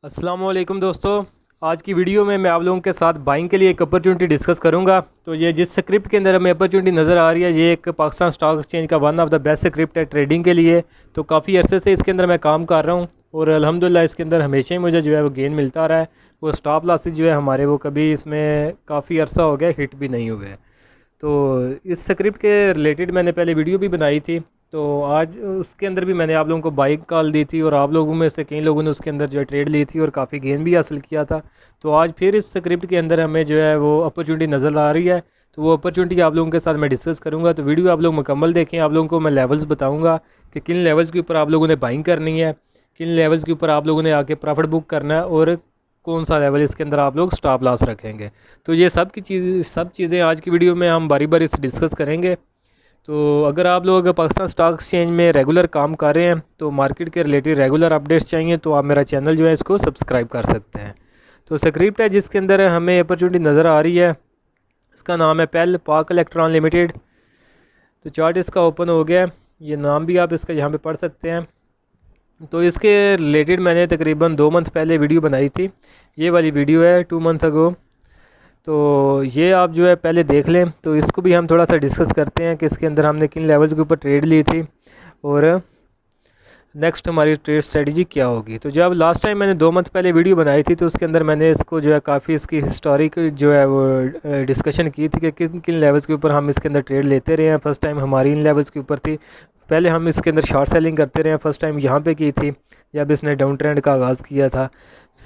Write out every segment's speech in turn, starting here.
अस्सलाम वालेकुम दोस्तों। आज की वीडियो में मैं आप लोगों के साथ बाइंग के लिए एक अपॉर्चुनिटी डिस्कस करूंगा। तो ये जिस स्क्रिप्ट के अंदर हमें अपॉर्चुनिटी नज़र आ रही है, ये एक पाकिस्तान स्टॉक एक्सचेंज का one of the best script है ट्रेडिंग के लिए। तो काफ़ी अरसे से इसके अंदर मैं काम कर रहा हूँ और अल्हम्दुलिल्लाह इसके अंदर हमेशा ही मुझे जो है वो गेन मिलता रहा है। वो स्टॉप लॉसेस जो है हमारे वो कभी इसमें काफ़ी अरसा हो गया हिट भी नहीं हुए। तो इस स्क्रिप्ट के रिलेटेड मैंने पहले वीडियो भी बनाई थी। तो आज उसके अंदर भी मैंने आप लोगों को बाइक कॉल दी थी और आप लोगों में से कई लोगों ने उसके अंदर जो है ट्रेड ली थी और काफ़ी गेन भी हासिल किया था। तो आज फिर इस स्क्रिप्ट के अंदर हमें जो है वो अपॉर्चुनिटी नज़र आ रही है। तो वो अपॉर्चुनिटी आप लोगों के साथ मैं डिस्कस करूँगा। तो वीडियो आप लोग मुकम्मल देखें। आप लोगों को मैं लेवल्स बताऊँगा कि किन लेवल्स के ऊपर आप लोगों ने बाइंग करनी है, किन लेवल्स के ऊपर आप लोगों ने आके प्रॉफिट बुक करना है और कौन सा लेवल इसके अंदर आप लोग स्टॉप लॉस रखेंगे। तो ये सब चीज़ें आज की वीडियो में हम बारी बारी से डिस्कस करेंगे। तो अगर आप लोग पाकिस्तान स्टॉक एक्सचेंज में रेगुलर काम कर रहे हैं, तो मार्केट के रिलेटेड रेगुलर अपडेट्स चाहिए, तो आप मेरा चैनल जो है इसको सब्सक्राइब कर सकते हैं। तो स्क्रिप्ट है जिसके अंदर हमें अपॉर्चुनिटी नज़र आ रही है, इसका नाम है पेल पाक इलेक्ट्रॉन लिमिटेड। तो चार्ट इसका ओपन हो गया है, ये नाम भी आप इसका यहाँ पे पढ़ सकते हैं। तो इसके रिलेटेड मैंने तकरीबन 2 मंथ पहले वीडियो बनाई थी। ये वाली वीडियो है 2 मंथ अगो। तो ये आप जो है पहले देख लें। तो इसको भी हम थोड़ा सा डिस्कस करते हैं कि इसके अंदर हमने किन लेवल्स के ऊपर ट्रेड ली थी और नेक्स्ट हमारी ट्रेड स्ट्रेटजी क्या होगी। तो जब लास्ट टाइम मैंने 2 मंथ पहले वीडियो बनाई थी, तो उसके अंदर मैंने इसको जो है काफ़ी इसकी हिस्टोरिक जो है वो डिस्कशन की थी कि किन किन लेवल्स के ऊपर हम इसके अंदर ट्रेड लेते रहे हैं। फर्स्ट टाइम हमारी इन लेवल्स के ऊपर थी। पहले हम इसके अंदर शॉर्ट सेलिंग करते रहे हैं। फर्स्ट टाइम यहाँ पे की थी जब इसने डाउन ट्रेंड का आगाज़ किया था।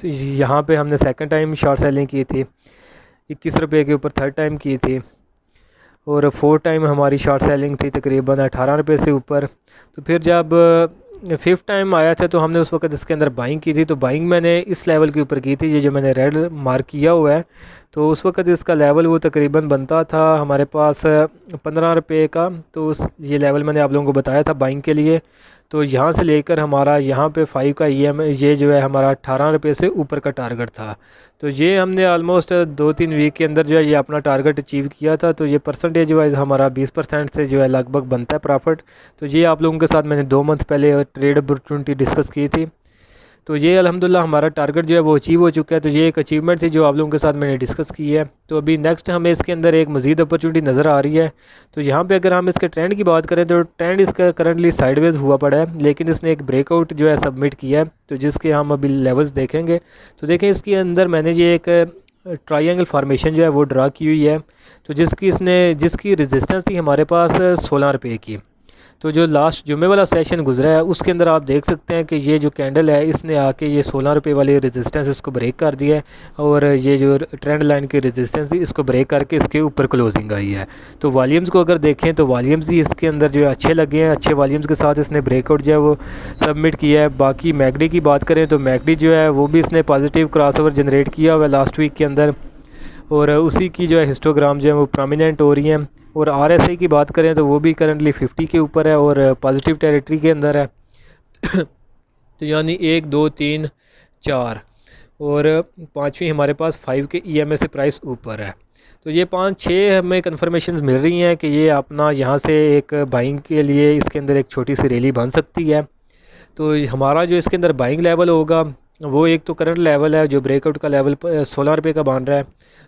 यहाँ पे हमने सेकंड टाइम शॉर्ट सेलिंग की थी, 21 रुपये के ऊपर थर्ड टाइम की थी और फोर्थ टाइम हमारी शॉर्ट सेलिंग थी तकरीबन 18 रुपये से ऊपर। तो फिर जब फिफ्थ टाइम आया था तो हमने उस वक्त इसके अंदर बाइंग की थी। तो बाइंग मैंने इस लेवल के ऊपर की थी, ये जो मैंने रेड मार्क किया हुआ है। तो उस वक्त इसका लेवल वो तकरीबन बनता था हमारे पास 15 रुपये का। तो उस ये लेवल मैंने आप लोगों को बताया था बाइंग के लिए। तो यहाँ से लेकर हमारा यहाँ पे 5 का ये जो है हमारा 18 रुपये से ऊपर का टारगेट था। तो ये हमने ऑलमोस्ट 2-3 वीक के अंदर जो है ये अपना टारगेट अचीव किया था। तो ये परसेंटेज वाइज हमारा 20% से जो है लगभग बनता है प्रॉफिट। तो ये आप लोगों के साथ मैंने 2 मंथ पहले ट्रेड अपॉर्चुनिटी डिस्कस की थी। तो ये अल्हम्दुलिल्लाह हमारा टारगेट जो है वो अचीव हो चुका है। तो ये एक अचीवमेंट थी जो आप लोगों के साथ मैंने डिस्कस की है। तो अभी नेक्स्ट हमें इसके अंदर एक मज़ीद अपॉर्चुनिटी नज़र आ रही है। तो यहाँ पे अगर हम इसके ट्रेंड की बात करें तो ट्रेंड इसका करंटली साइडवेज हुआ पड़ा है, लेकिन इसने एक ब्रेकआउट जो है सबमिट किया है। तो जिसके हम अभी लेवल्स देखेंगे। तो देखें इसके अंदर मैंने ये एक ट्रायंगल फार्मेशन जो है वो ड्रा की हुई है। तो जिसकी रेजिस्टेंस थी हमारे पास 16 रुपये की। तो जो लास्ट जुमे वाला सेशन गुजरा है उसके अंदर आप देख सकते हैं कि ये जो कैंडल है इसने आके ये 16 रुपये वाली रेजिस्टेंस इसको ब्रेक कर दिया है और ये जो ट्रेंड लाइन की रेजिस्टेंस थी इसको ब्रेक करके इसके ऊपर क्लोजिंग आई है। तो वॉल्यूम्स को अगर देखें तो वॉल्यूम्स ही इसके अंदर जो है अच्छे लगे हैं, अच्छे वॉल्यूम्स के साथ इसने ब्रेकआउट जो है वो सबमिट किया है। बाकी मैकडी की बात करें तो मैकडी जो है वो भी इसने पॉजिटिव क्रॉसओवर जनरेट किया हुआ है लास्ट वीक के अंदर और उसी की जो है हिस्टोग्राम जो है वो प्रोमिनेंट हो रही हैं। और आरएसआई की बात करें तो वो भी करंटली 50 के ऊपर है और पॉजिटिव टेरिटरी के अंदर है। तो यानी 1 2 3 4 और पाँचवीं हमारे पास 5 के ईएमए से प्राइस ऊपर है। तो ये 5-6 हमें कन्फर्मेशंस मिल रही हैं कि ये अपना यहाँ से एक बाइंग के लिए इसके अंदर एक छोटी सी रैली बन सकती है। तो हमारा जो इसके अंदर बाइंग लेवल होगा वो एक तो करंट लेवल है जो ब्रेकआउट का लेवल 16 रुपये का बन रहा है।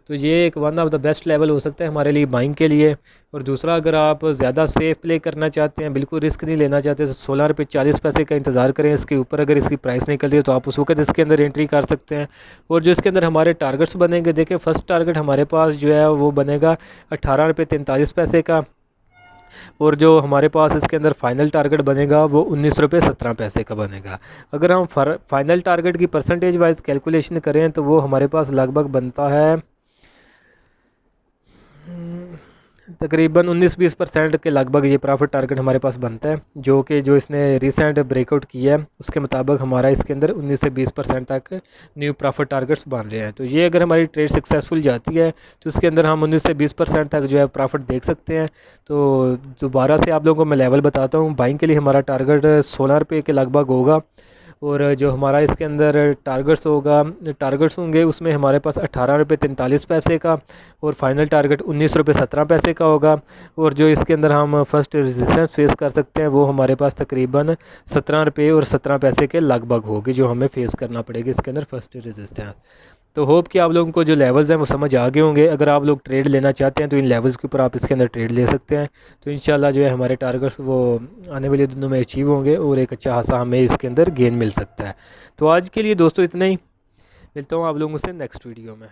तो ये एक one of the best level हो सकता है हमारे लिए बाइंग के लिए। और दूसरा अगर आप ज़्यादा सेफ प्ले करना चाहते हैं, बिल्कुल रिस्क नहीं लेना चाहते, तो 16 रुपये 40 पैसे का इंतज़ार करें। इसके ऊपर अगर इसकी प्राइस निकलती है तो आप उस वक्त इसके अंदर एंट्री कर सकते हैं। और जो इसके अंदर हमारे टारगेट्स बनेंगे, देखें फर्स्ट टारगेट हमारे पास जो है वो बनेगा 18 रुपये 43 पैसे का और जो हमारे पास इसके अंदर फाइनल टारगेट बनेगा वो 19 रुपये 17 पैसे का बनेगा। अगर हम फाइनल टारगेट की परसेंटेज वाइज कैलकुलेशन करें तो वो हमारे पास लगभग बनता है तकरीबन 19-20% के लगभग ये प्रॉफिट टारगेट हमारे पास बनता है, जो इसने रिसेंट ब्रेकआउट किया है उसके मुताबिक हमारा इसके अंदर 19 से 20% तक न्यू प्रॉफिट टारगेट्स बन रहे हैं। तो ये अगर हमारी ट्रेड सक्सेसफुल जाती है तो इसके अंदर हम 19 से 20% तक जो है प्रॉफिट देख सकते हैं। तो दोबारा से आप लोगों को मैं लेवल बताता हूँ। बाइंग के लिए हमारा टारगेट 16 रुपये के लगभग होगा और जो हमारा इसके अंदर टारगेट्स होंगे उसमें हमारे पास 18 रुपये 43 पैसे का और फाइनल टारगेट 19 रुपये 17 पैसे का होगा। और जो इसके अंदर हम फर्स्ट रेजिस्टेंस फेस कर सकते हैं वो हमारे पास तकरीबन 17 रुपये और 17 पैसे के लगभग होगी, जो हमें फेस करना पड़ेगी इसके अंदर फर्स्ट रेजिस्टेंस। तो होप कि आप लोगों को जो लेवल्स हैं वो समझ आ गए होंगे। अगर आप लोग ट्रेड लेना चाहते हैं तो इन लेवल्स के ऊपर आप इसके अंदर ट्रेड ले सकते हैं। तो इंशाल्लाह जो है हमारे टारगेट्स वो आने वाले दिनों में अचीव होंगे और एक अच्छा खासा हमें इसके अंदर गेन मिल सकता है। तो आज के लिए दोस्तों इतना ही, मिलता हूँ आप लोगों से नेक्स्ट वीडियो में।